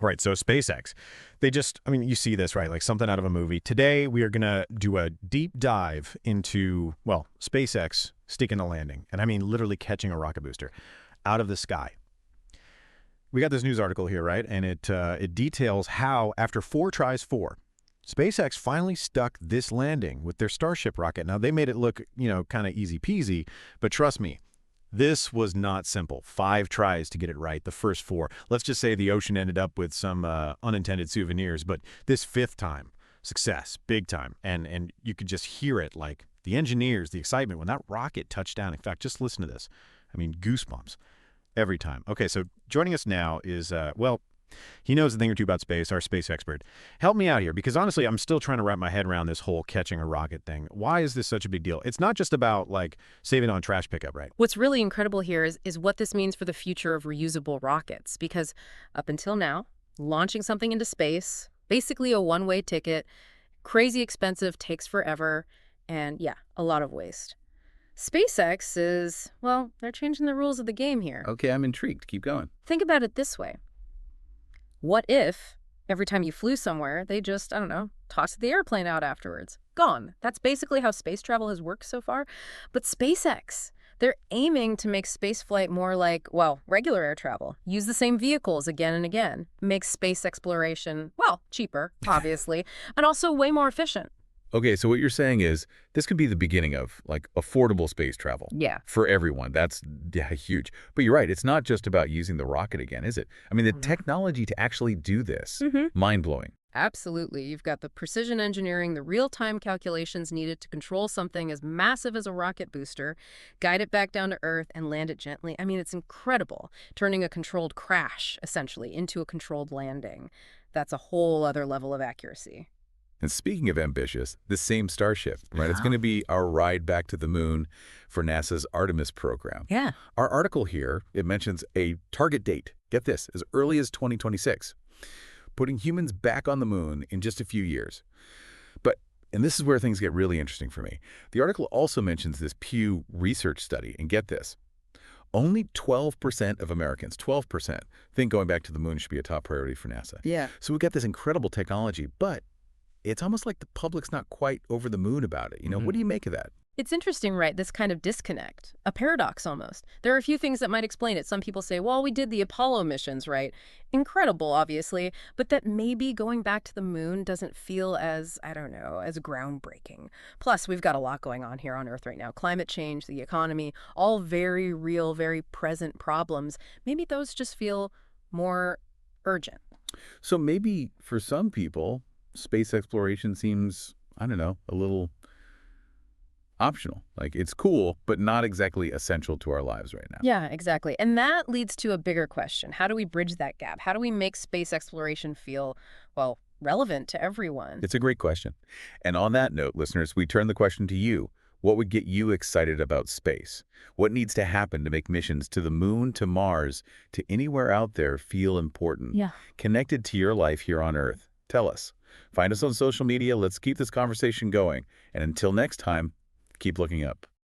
Right, so SpaceX, they just, I mean, you see this, right? Like something out of a movie. Today, we are going to do a deep dive into, well, SpaceX sticking a landing. And I mean, literally catching a rocket booster out of the sky. We got this news article here, right? And it details how, after 4 tries, SpaceX finally stuck this landing with their Starship rocket. Now, they made it look, kind of easy peasy, but trust me, this was not simple. 5 tries to get it right, the first 4. Let's just say the ocean ended up with some unintended souvenirs, but this 5th time, success, big time. And you could just hear it, like the engineers, the excitement when that rocket touched down. In fact, just listen to this. I mean, goosebumps every time. Okay, so joining us now is, he knows a thing or two about space, our space expert. Help me out here, because honestly, I'm still trying to wrap my head around this whole catching a rocket thing. Why is this such a big deal? It's not just about, like, saving on trash pickup, right? What's really incredible here is what this means for the future of reusable rockets, because up until now, launching something into space, basically a one-way ticket, crazy expensive, takes forever, and yeah, a lot of waste. SpaceX is, well, they're changing the rules of the game here. Okay, I'm intrigued. Keep going. Think about it this way. What if every time you flew somewhere, they just, I don't know, tossed the airplane out afterwards? Gone. That's basically how space travel has worked so far. But SpaceX, they're aiming to make spaceflight more like, well, regular air travel. Use the same vehicles again and again. Make space exploration, well, cheaper, obviously, and also way more efficient. Okay, so what you're saying is this could be the beginning of, like, affordable space travel. Yeah. For everyone. That's huge. But you're right. It's not just about using the rocket again, is it? I mean, the technology to actually do this, mind-blowing. Absolutely. You've got the precision engineering, the real-time calculations needed to control something as massive as a rocket booster, guide it back down to Earth, and land it gently. I mean, it's incredible, turning a controlled crash, essentially, into a controlled landing. That's a whole other level of accuracy. And speaking of ambitious, this same Starship, right? It's going to be our ride back to the moon for NASA's Artemis program. Yeah. Our article here, it mentions a target date, get this, as early as 2026, putting humans back on the moon in just a few years. But, and this is where things get really interesting for me, the article also mentions this Pew Research study, and get this, only 12% of Americans, 12%, think going back to the moon should be a top priority for NASA. Yeah. So we've got this incredible technology, but it's almost like the public's not quite over the moon about it. What do you make of that? It's interesting, right? This kind of disconnect, a paradox almost. There are a few things that might explain it. Some people say, well, we did the Apollo missions, right? Incredible, obviously, but that maybe going back to the moon doesn't feel as, I don't know, as groundbreaking. Plus, we've got a lot going on here on Earth right now. Climate change, the economy, all very real, very present problems. Maybe those just feel more urgent. So maybe for some people, space exploration seems, I don't know, a little optional. Like, it's cool, but not exactly essential to our lives right now. Yeah, exactly. And that leads to a bigger question. How do we bridge that gap? How do we make space exploration feel, well, relevant to everyone? It's a great question. And on that note, listeners, we turn the question to you. What would get you excited about space? What needs to happen to make missions to the moon, to Mars, to anywhere out there feel important? Yeah. Connected to your life here on Earth? Tell us. Find us on social media. Let's keep this conversation going. And until next time, keep looking up.